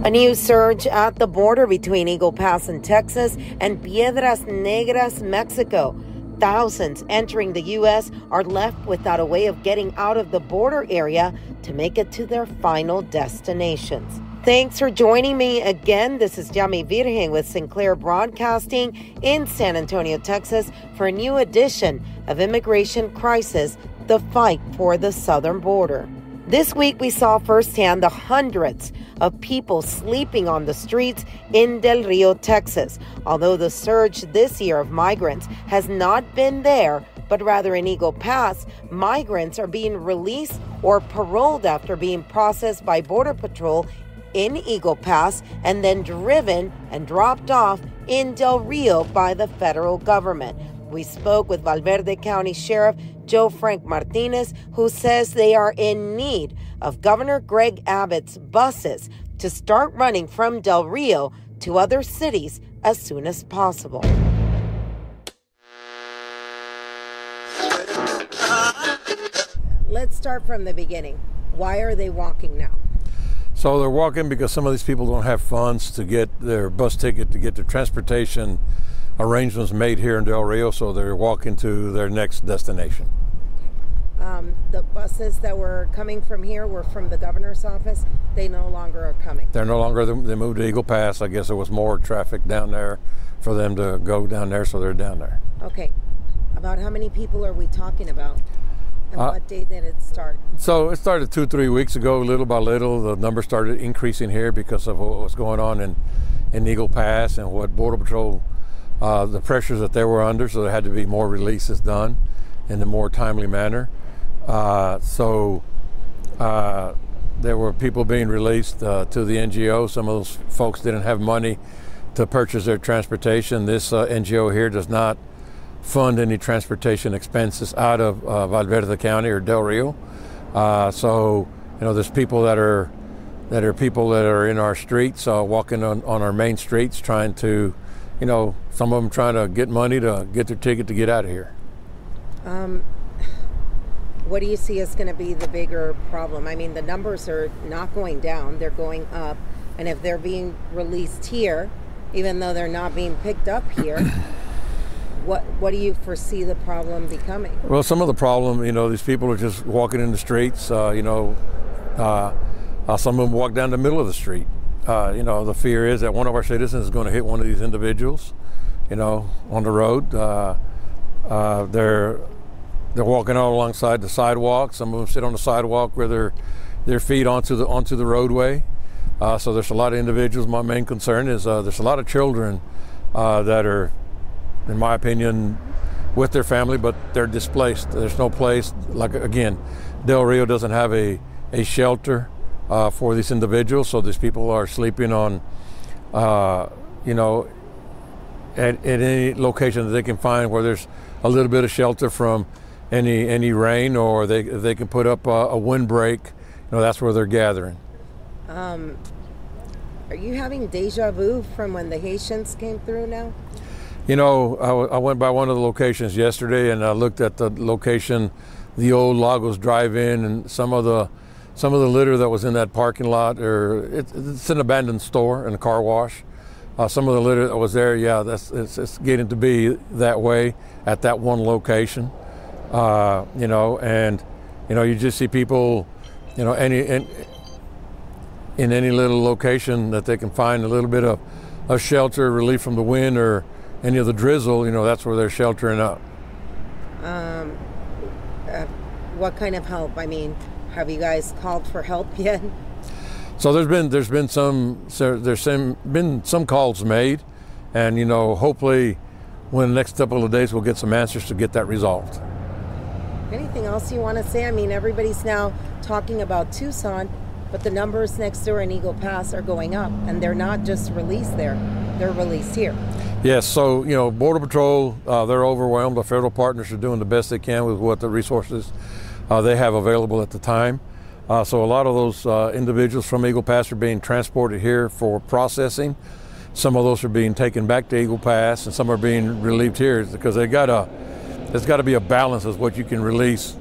A new surge at the border between Eagle Pass in Texas and Piedras Negras, Mexico. Thousands entering the U.S. are left without a way of getting out of the border area to make it to their final destinations. Thanks for joining me again. This is Yami Virgen with Sinclair Broadcasting in San Antonio, Texas, for a new edition of Immigration Crisis, the fight for the southern border. This week, we saw firsthand the hundreds of people sleeping on the streets in Del Rio, Texas. Although the surge this year of migrants has not been there, but rather in Eagle Pass, migrants are being released or paroled after being processed by Border Patrol in Eagle Pass and then driven and dropped off in Del Rio by the federal government. We spoke with Valverde County Sheriff Joe Frank Martinez, who says they are in need of Governor Greg Abbott's buses to start running from Del Rio to other cities as soon as possible. Let's start from the beginning. Why are they walking now? So they're walking because some of these people don't have funds to get their bus ticket, to get their transportation arrangements made here in Del Rio, so they're walking to their next destination. The buses that were coming from here were from the governor's office. They no longer are coming. They're no longer, they moved to Eagle Pass. I guess there was more traffic down there for them to go down there, so they're down there. Okay. About how many people are we talking about? And what day did it start? So it started 2-3 weeks ago, little by little. The number started increasing here because of what was going on in Eagle Pass and what Border Patrol, the pressures that they were under, so there had to be more releases done in a more timely manner. There were people being released to the NGO. Some of those folks didn't have money to purchase their transportation. This NGO here does not fund any transportation expenses out of Valverde County or Del Rio. So, you know, there's people that are in our streets, walking on our main streets, trying to, you know, some of them trying to get money to get their ticket to get out of here. What do you see as going to be the bigger problem? I mean, the numbers are not going down, they're going up. And if they're being released here, even though they're not being picked up here, what do you foresee the problem becoming? Well, some of the problem, you know, these people are just walking in the streets, some of them walk down the middle of the street. You know, the fear is that one of our citizens is going to hit one of these individuals, you know, on the road. They're walking all alongside the sidewalk. Some of them sit on the sidewalk with their feet onto the roadway. So there's a lot of individuals. My main concern is there's a lot of children that are, in my opinion, with their family, but they're displaced. There's no place, like, again, Del Rio doesn't have a shelter for these individuals, so these people are sleeping on, you know, at any location that they can find where there's a little bit of shelter from any rain, or they can put up a windbreak. You know, that's where they're gathering. Are you having deja vu from when the Haitians came through now? You know, I went by one of the locations yesterday, and I looked at the location, the old Lagos Drive-In, and some of the litter that was in that parking lot, or it's an abandoned store and a car wash. Some of the litter that was there, yeah, it's getting to be that way at that one location. You know, and you know, you just see people, you know, in any little location that they can find a little bit of shelter, relief from the wind or any of the drizzle. You know, that's where they're sheltering up. What kind of help? I mean, have you guys called for help yet? So there's been some calls made, and you know, hopefully, within the next couple of days, we'll get some answers to get that resolved. Anything else you want to say? I mean, everybody's now talking about Tucson, but the numbers next door in Eagle Pass are going up, and they're not just released there, they're released here. Yes, so, you know, Border Patrol, they're overwhelmed. The federal partners are doing the best they can with what the resources they have available at the time. So a lot of those individuals from Eagle Pass are being transported here for processing. Some of those are being taken back to Eagle Pass, and some are being relieved here because there's got to be a balance of what you can release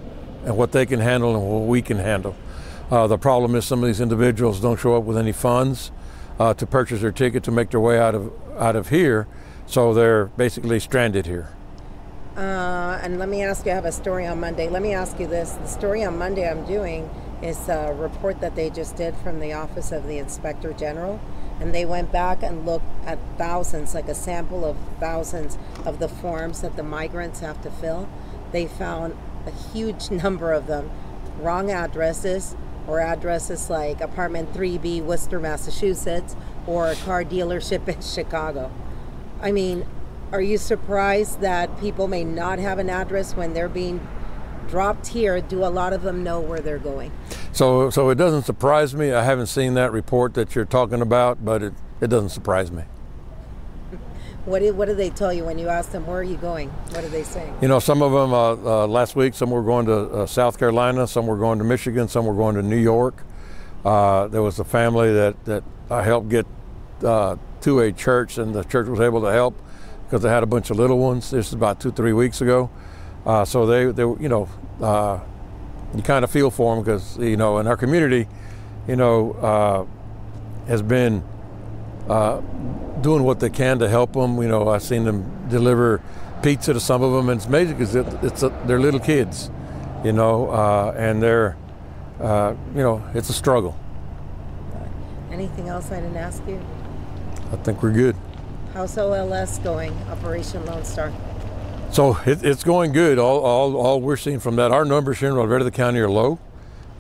and what they can handle and what we can handle. The problem is some of these individuals don't show up with any funds. to purchase their ticket to make their way out of here. So they're basically stranded here. And let me ask you, I have a story on Monday. Let me ask you this. The story on Monday I'm doing is a report that they just did from the Office of the Inspector General. And they went back and looked at thousands, like a sample of thousands of the forms that the migrants have to fill. They found a huge number of them, wrong addresses, or addresses like apartment 3B, Worcester, Massachusetts, or a car dealership in Chicago. I mean, are you surprised that people may not have an address when they're being dropped here? Do a lot of them know where they're going? So it doesn't surprise me. I haven't seen that report that you're talking about, but it doesn't surprise me. What do they tell you when you ask them, where are you going? What are they saying? You know, some of them last week, some were going to South Carolina, some were going to Michigan, some were going to New York. There was a family that I helped get to a church, and the church was able to help because they had a bunch of little ones. This is about 2-3 weeks ago. So they you know, you kind of feel for them because, you know, in our community, you know, has been doing what they can to help them. You know, I've seen them deliver pizza to some of them, and it's amazing because they're little kids, you know, and they're, you know, it's a struggle. Anything else I didn't ask you? I think we're good. How's OLS going, Operation Lone Star? So it's going good. All we're seeing from that, our numbers here in Valverde County are low.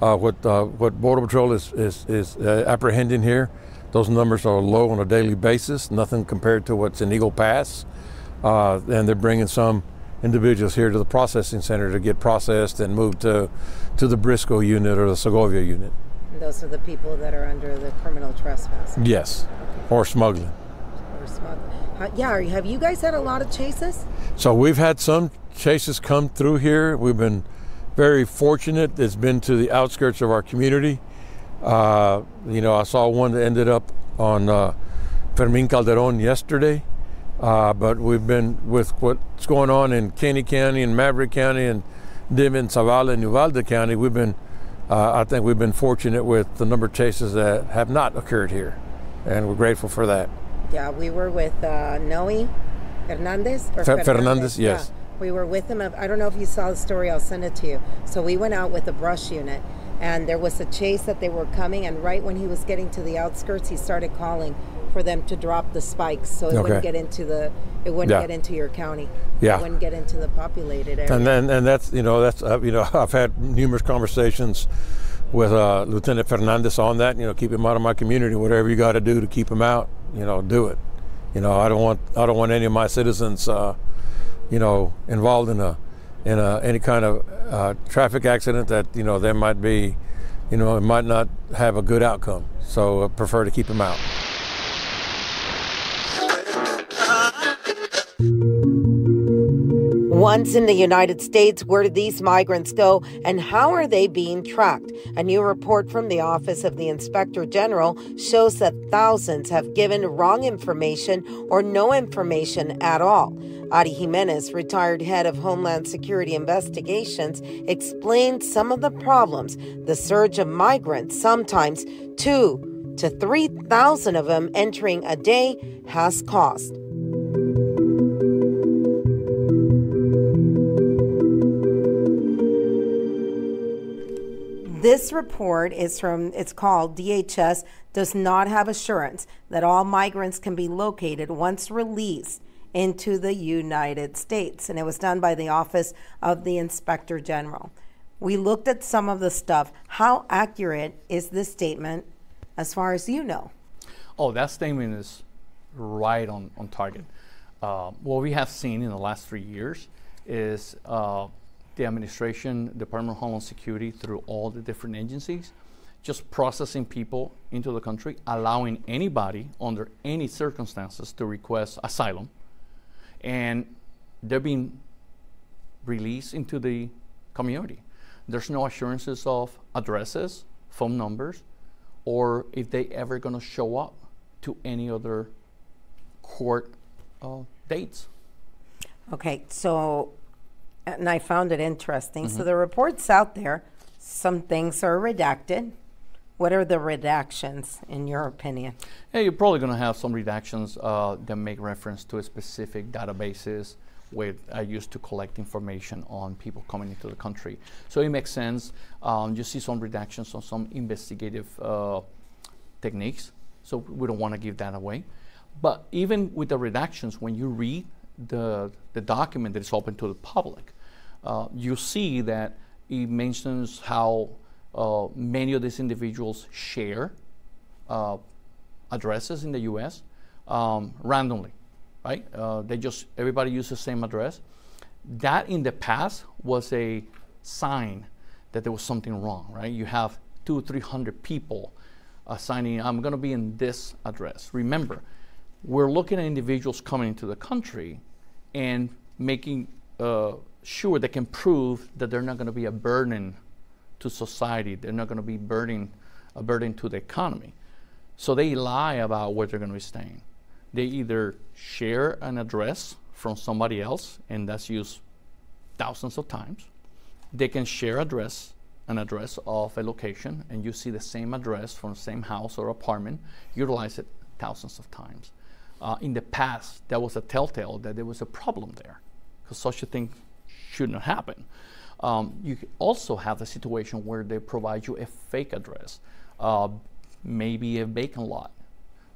What Border Patrol is apprehending here, those numbers are low on a daily basis. Nothing compared to what's in Eagle Pass, and they're bringing some individuals here to the processing center to get processed and moved to the Briscoe unit or the Segovia unit. And those are the people that are under the criminal trespass. Yes, or smuggling. Or smuggling. Yeah, have you guys had a lot of chases? So we've had some chases come through here. We've been very fortunate. It's been to the outskirts of our community. You know, I saw one that ended up on Fermin Calderon yesterday. But we've been with what's going on in Caney County and Maverick County and Dimon, Zavala, and Uvalde County. We've been, I think we've been fortunate with the number of chases that have not occurred here, and we're grateful for that. Yeah, we were with Noe Hernandez. Fernandez, yes. Yeah, we were with him. I don't know if you saw the story. I'll send it to you. So we went out with the brush unit, and there was a chase that they were coming, and right when he was getting to the outskirts, he started calling for them to drop the spikes so it wouldn't get into get into your county. Yeah. It wouldn't get into the populated area. And that's you know I've had numerous conversations with Lieutenant Fernandez on that. You know, keep him out of my community. Whatever you got to do to keep him out, you know, do it. You know, I don't want any of my citizens, you know, involved in any kind of traffic accident that, you know, there might be, you know, it might not have a good outcome. So I prefer to keep him out. Once in the United States, where did these migrants go and how are they being tracked? A new report from the Office of the Inspector General shows that thousands have given wrong information or no information at all. Ari Jimenez, retired head of Homeland Security Investigations, explained some of the problems the surge of migrants, sometimes 2,000 to 3,000 of them entering a day, has caused. This report is it's called DHS does not have assurance that all migrants can be located once released into the United States. And it was done by the Office of the Inspector General. We looked at some of the stuff. How accurate is this statement as far as you know? Oh, that statement is right on target. What we have seen in the last 3 years is the administration, Department of Homeland Security, through all the different agencies, just processing people into the country, allowing anybody under any circumstances to request asylum, and they're being released into the community. There's no assurances of addresses, phone numbers, or if they ever going to show up to any other court dates. Okay, so, and I found it interesting. So the report's out there. Some things are redacted, What are the redactions, in your opinion? Yeah, you're probably going to have some redactions that make reference to a specific databases where I used to collect information on people coming into the country. So it makes sense. You see some redactions on some investigative techniques. So we don't want to give that away. But even with the redactions, when you read the document that is open to the public, you see that it mentions how many of these individuals share addresses in the U.S. Randomly, right? Everybody uses the same address. That in the past was a sign that there was something wrong, right? You have 200 or 300 people assigning, I'm going to be in this address. Remember, we're looking at individuals coming into the country and making sure they can prove that they're not going to be a burden to society. They're not going to be a burden to the economy. So they lie about where they're going to be staying. They either share an address from somebody else, and that's used thousands of times. They can share an address of a location, and you see the same address from the same house or apartment, utilize it thousands of times. In the past, that was a telltale that there was a problem there, because such a thing should not happen. You also have the situation where they provide you a fake address, maybe a vacant lot,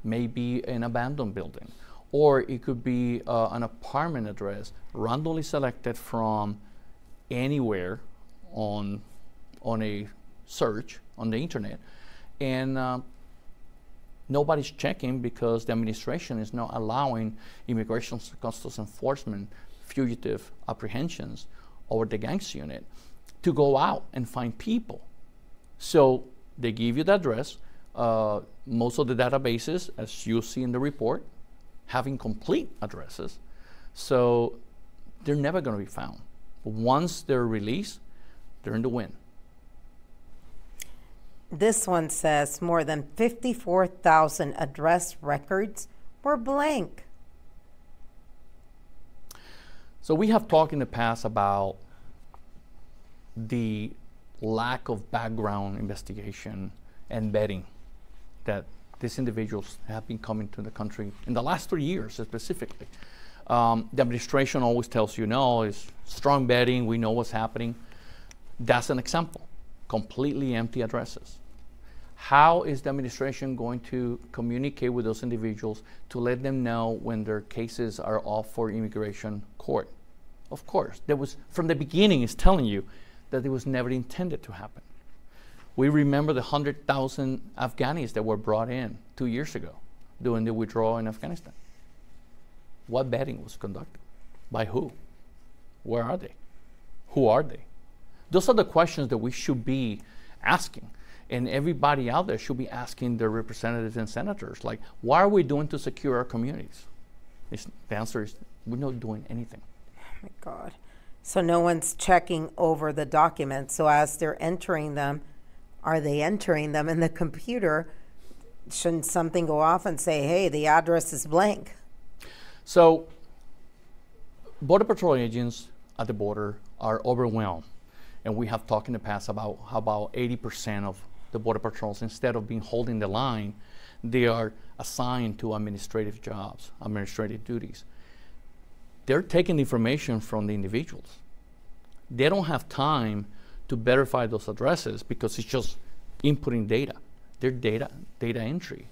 maybe an abandoned building, or it could be an apartment address randomly selected from anywhere on a search on the internet, and nobody's checking because the administration is not allowing Immigration and Customs Enforcement fugitive apprehensions or the gangs unit to go out and find people. So they give you the address. Most of the databases, as you see in the report, have incomplete addresses. So they're never going to be found. Once they're released, they're in the wind. This one says more than 54,000 address records were blank. So we have talked in the past about the lack of background investigation and vetting that these individuals have been coming to the country in the last 3 years specifically. The administration always tells you, no, it's strong vetting, we know what's happening. That's an example, completely empty addresses. How is the administration going to communicate with those individuals to let them know when their cases are off for immigration court? Of course, there was, from the beginning, it's telling you that it was never intended to happen. We remember the 100,000 Afghanis that were brought in 2 years ago during the withdrawal in Afghanistan. What vetting was conducted? By who? Where are they? Who are they? Those are the questions that we should be asking. And everybody out there should be asking their representatives and senators, like, what are we doing to secure our communities? The answer is, we're not doing anything. Oh my God. So no one's checking over the documents. So as they're entering them, are they entering them in the computer? Shouldn't something go off and say, hey, the address is blank? So Border Patrol agents at the border are overwhelmed. And we have talked in the past about how about 80% of the Border Patrols, instead of being holding the line, they are assigned to administrative jobs, administrative duties. They're taking information from the individuals. They don't have time to verify those addresses because it's just inputting data. They're data entry.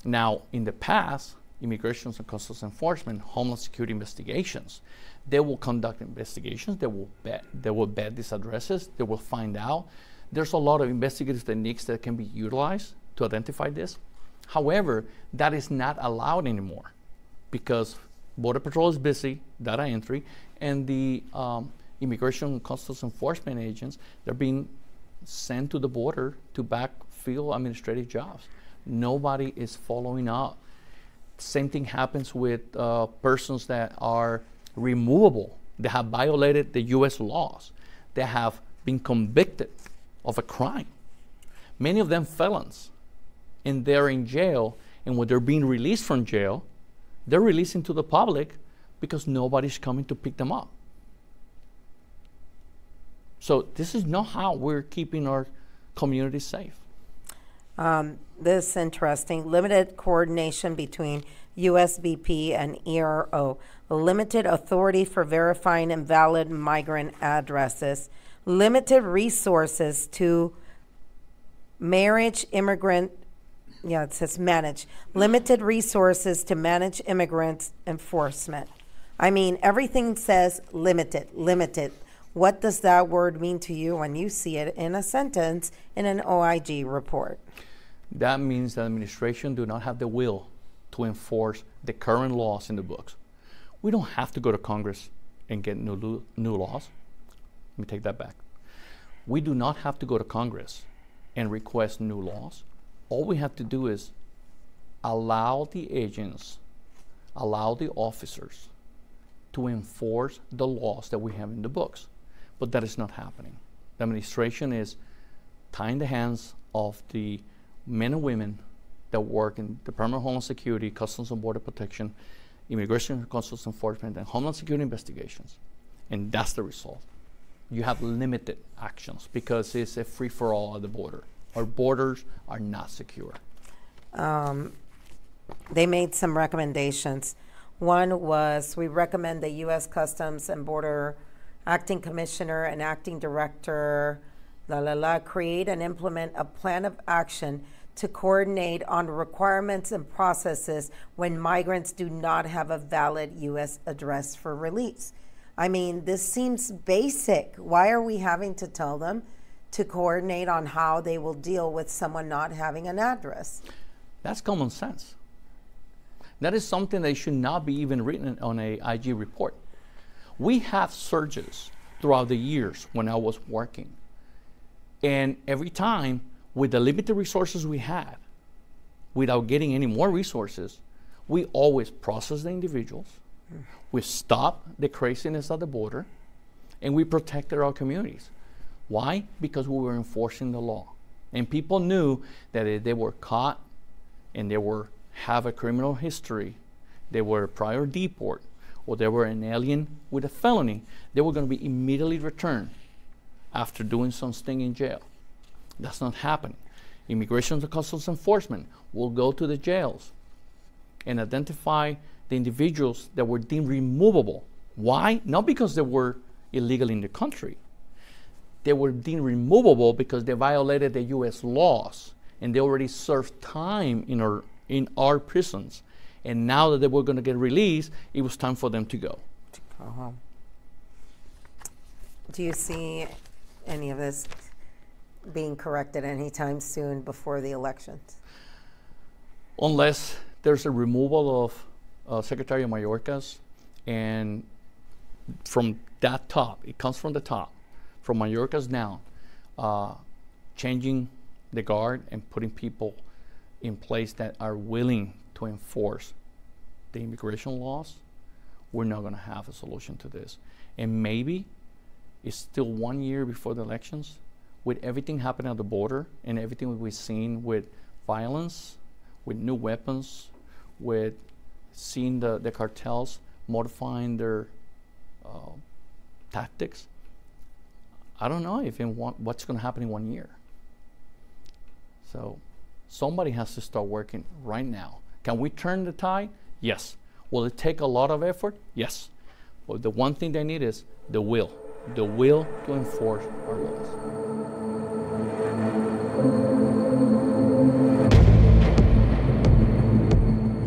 Now, in the past, Immigration and Customs Enforcement, Homeland Security Investigations, they will conduct investigations, they will vet these addresses, they will find out. There's a lot of investigative techniques that can be utilized to identify this. However, that is not allowed anymore because Border Patrol is busy, data entry, and the Immigration and Customs Enforcement agents, they're being sent to the border to backfill administrative jobs. Nobody is following up. Same thing happens with persons that are removable, that have violated the U.S. laws, that have been convicted of a crime. Many of them felons, and they're in jail, and when they're being released from jail, they're releasing to the public because nobody's coming to pick them up. So this is not how we're keeping our communities safe. This is interesting. Limited coordination between USVP and ERO. Limited authority for verifying invalid migrant addresses. Limited resources to manage immigrant. Yeah, it says manage. Limited resources to manage immigrants enforcement. I mean, everything says limited, limited. What does that word mean to you when you see it in a sentence in an OIG report? That means the administration do not have the will to enforce the current laws in the books. We don't have to go to Congress and get new laws. Let me take that back. We do not have to go to Congress and request new laws. All we have to do is allow the agents, allow the officers to enforce the laws that we have in the books. But that is not happening. The administration is tying the hands of the men and women that work in Department of Homeland Security, Customs and Border Protection, Immigration and Customs Enforcement, and Homeland Security Investigations. And that's the result. You have limited actions because it's a free-for-all at the border. Our borders are not secure. They made some recommendations. One was we recommend the U.S. Customs and Border Acting Commissioner and Acting Director, create and implement a plan of action to coordinate on requirements and processes when migrants do not have a valid U.S. address for release. I mean, this seems basic. Why are we having to tell them to coordinate on how they will deal with someone not having an address? That's common sense. That is something that should not be even written on a IG report. We have surges throughout the years when I was working. And every time, with the limited resources we had, without getting any more resources, we always process the individuals, we stop the craziness at the border, and we protected our communities. Why? Because we were enforcing the law. And people knew that if they were caught and they have a criminal history, they were a prior deport, or they were an alien with a felony, they were going to be immediately returned after doing some sting in jail. That's not happening. Immigration and Customs Enforcement will go to the jails and identify the individuals that were deemed removable. Why? Not because they were illegal in the country. They were deemed removable because they violated the U.S. laws and they already served time in our prisons. And now that they were going to get released, it was time for them to go. Do you see any of this being corrected anytime soon before the elections? Unless there's a removal of Secretary of Mayorkas, and from that top, it comes from the top, from Mayorkas down, changing the guard and putting people in place that are willing to enforce the immigration laws, we're not going to have a solution to this. And maybe it's still 1 year before the elections, with everything happening at the border and everything we've seen with violence, with new weapons, with seeing the cartels modifying their tactics. I don't know if what's going to happen in 1 year. So somebody has to start working right now. Can we turn the tide? Yes. Will it take a lot of effort? Yes. But the one thing they need is the will to enforce our laws.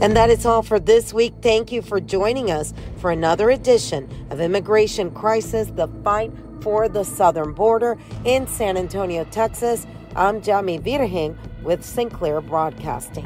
And that is all for this week. Thank you for joining us for another edition of Immigration Crisis, the fight for the southern border in San Antonio, Texas. I'm Jami Virgen with Sinclair Broadcasting.